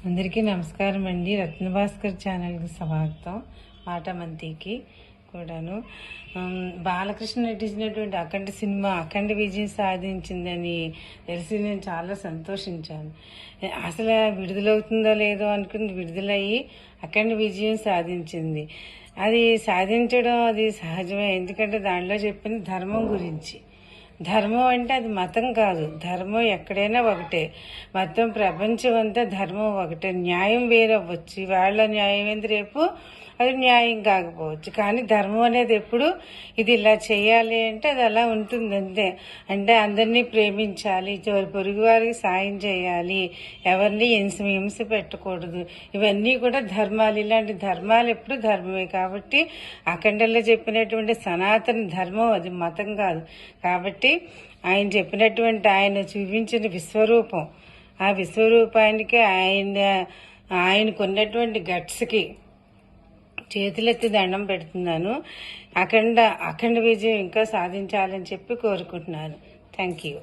అందరికీ నమస్కారం అండి. రత్నభాస్కర్ ఛానల్కి స్వాగతం. ఆటమంతికి కూడాను. బాలకృష్ణ నటించినటువంటి అఖండ సినిమా అఖండ విజయం సాధించిందని తెలిసి నేను చాలా సంతోషించాను. అసలు విడుదలవుతుందో లేదో అనుకుని విడుదలయ్యి అఖండ విజయం సాధించింది. అది సాధించడం అది సహజమే. ఎందుకంటే దాంట్లో చెప్పింది ధర్మం గురించి. ధర్మం అంటే అది మతం కాదు. ధర్మం ఎక్కడైనా ఒకటే. మొత్తం ప్రపంచం అంతా ధర్మం ఒకటే. న్యాయం వేరవ్వచ్చు. వాళ్ళ న్యాయం ఏంది, రేపు అది న్యాయం కాకపోవచ్చు. కానీ ధర్మం అనేది ఎప్పుడు ఇది ఇలా చేయాలి అంటే అది అలా ఉంటుంది అంతే. అంటే అందరినీ ప్రేమించాలి, పొరుగు వారికి సాయం చేయాలి, ఎవరిని హింస పెట్టకూడదు. ఇవన్నీ కూడా ధర్మాలు. ఇలాంటి ధర్మాలు ఎప్పుడు ధర్మమే. కాబట్టి అఖండలో చెప్పినటువంటి సనాతన ధర్మం అది మతం కాదు. కాబట్టి ఆయన చెప్పినటువంటి ఆయన చూపించిన విశ్వరూపం, ఆ విశ్వరూపానికి ఆయనకున్నటువంటి గట్స్కి చేతులెత్తి దండం పెడుతున్నాను. అఖండ విజయం ఇంకా సాధించాలని చెప్పి కోరుకుంటున్నాను. Thank you.